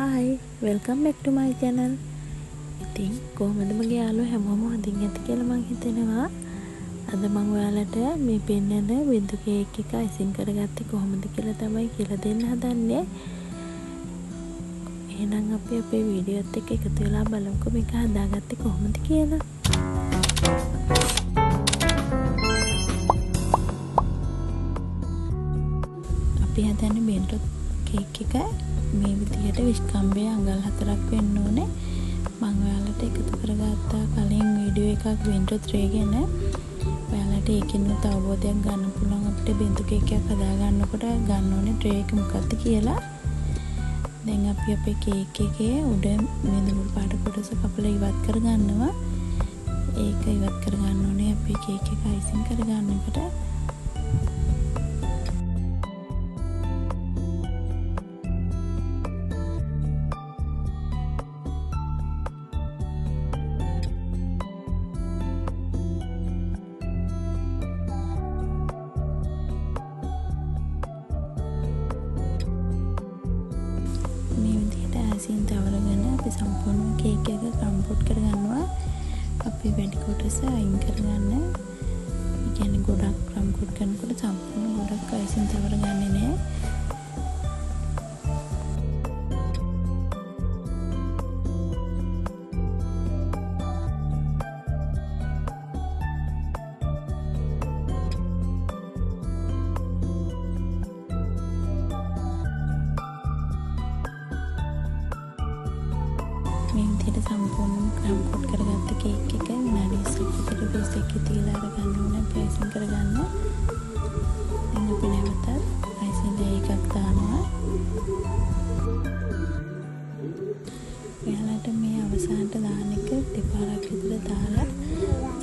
Hi, welcome back to my channel. ඉතින් කොහොමද මගේ යාළුවෝ හැමෝම හොඳින් ඇති කියලා මම හිතනවා. අද මම ඔයාලට මේ පෙන්නන බින්දු කේක් එක අයිසින් කරගත්තේ කොහොමද කියලා තමයි කියලා දෙන්න හදන්නේ. එහෙනම් අපි අපේ වීඩියෝත් එක්ක එකතු වෙලා බලමුකෝ මේක හදාගත්තේ කොහොමද කියලා. අපි හදන්නේ බින්දු කේක් එක මේ විදිහට විස්කම්බේ අඟල් 4ක් වෙන්න ඕනේ. මම ඔයාලට එකතු කරගත්තා කලින් වීඩියෝ එකක් බින්දු ත්‍රේ ගැන. ඔයාලට ඒකෙන් උත් අවබෝධයක් ගන්න පුළුවන් අපිට බින්දු කේක් එකක් හදා ගන්නකොට ගන්න ඕනේ ත්‍රේ එක මොකක්ද කියලා. දැන් අපි අපේ කේක් එකේ උඩ මෙඳුරු පාට කොටස කපලා ඉවත් කරගන්නවා. ඒක ඉවත් කරගන්න ඕනේ අපේ කේක් එක අයිසින් කරගන්නකොට. ඇසින් තවරගෙන අපි සම්පූර්ණ කේක් එක කම්පෝට් කරගන්නවා. අපි වැඩි කොටස අයින් කරගන්න. ඒ කියන්නේ ගොඩක් කම්පෝට් කරනකොට සම්පූර්ණ ගොඩක් ඇසින් තවරගන්නේ නැහැ. මේ විදිහට සම්පූර්ණයෙන්ම කම්පෝට් කරගත්ත කේක් එක විනාඩි 20කට බේස් එකේ තියලා අරගන්න ඕනේ අයිසින් කරගන්න. දැන් අපි නැවතත් අයිසින් එකක් දානවා. එයාලට මේ අවසානට දාන එක දෙපාරක් විතර දාලා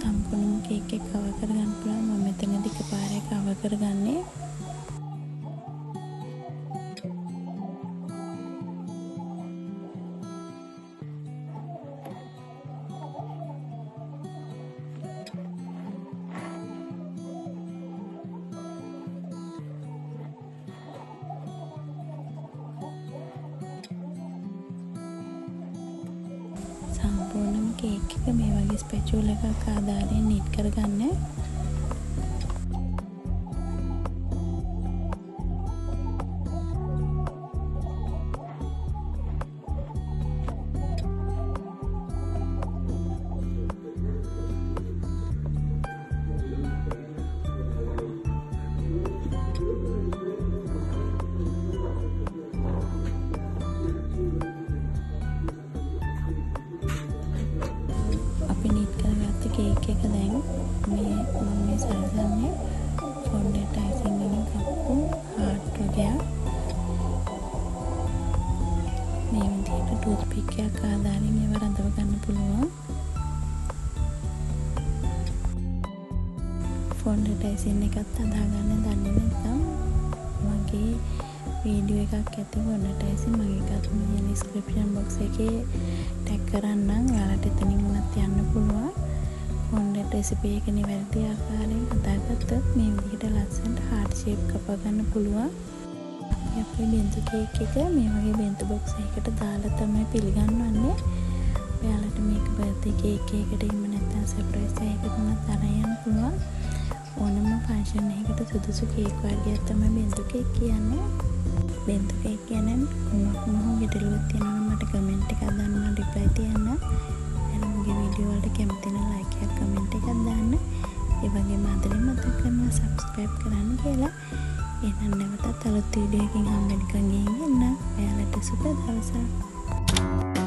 සම්පූර්ණ කේක් එක කවර් කරගන්න පුළුවන්. මම මෙතනදී එකපාරේ කවර් කරගන්නේ. සම්පූර්ණම කේක් එක මේ වගේ ස්පැචුල එකක් ආධාරයෙන් නිට් කරගන්න. කේක් එක දැන් මේ සරසන්නේ ෆොන්ඩන්ට් අයිසින් වලින් කපපු හાર્ට් වගේක්. මේ විදිහට ටූත් පික් එකක් ආදාරින් ඒව රඳව ගන්න පුළුවන්. ෆොන්ඩන්ට් අයිසින් එකත් හදාගන්න දන්නේ නැත්නම් මගේ වීඩියෝ එකක් ඇති ෆොන්ඩන්ට් අයිසින් මගේ එකත් මේ ඩිස්ක්‍රිප්ෂන් බොක්ස් එකේ ටැග් කරන්නම්. ඔයාලට එතනින් උනත් යන්න පුළුවන්. ෆොන්ඩන්ට් රෙසිපි එක නිවැරදි ආකාරයෙන් හදාගත්තොත් මේ විදිහට ලස්සනට හાર્ට් ෂේප් කපා ගන්න පුළුවන්. අපේ බින්දු කේක් එක මේ වගේ බෙන්තු බොක්ස් එකකට දාලා තමයි පිළිගන්වන්නේ. ඔයාලට මේක බර්ත්ඩේ කේක් එකකට එහෙම නැත්නම් සර්ප්‍රයිස් එකකට උනත් අරන් යන්න පුළුවන්. ඕනම ෆන්ක්ෂන් එකකට සුදුසු කේක් වර්ගයක් තමයි බින්දු කේක් කියන්නේ. බින්දු කේක් ගැන මොනවා ගැටලුවක් තියෙනවා නම් මට කමෙන්ට් එකක් දාන්න මම රිප්ලයි තියන්න. මගේ වීඩියෝ වලට කැමති නම් ලයික් එකක් කමෙන්ට් එකක් දාන්න. ඒ වගේම ආදරෙන් මතක් කරනවා සබ්ස්ක්‍රයිබ් කරන්න කියලා. එහෙනම් නැවතත් අලුත් වීඩියෝ එකකින් හම්බෙන්නකම් ගිහින් එන්න. ඔයාලට සුබ දවසක්.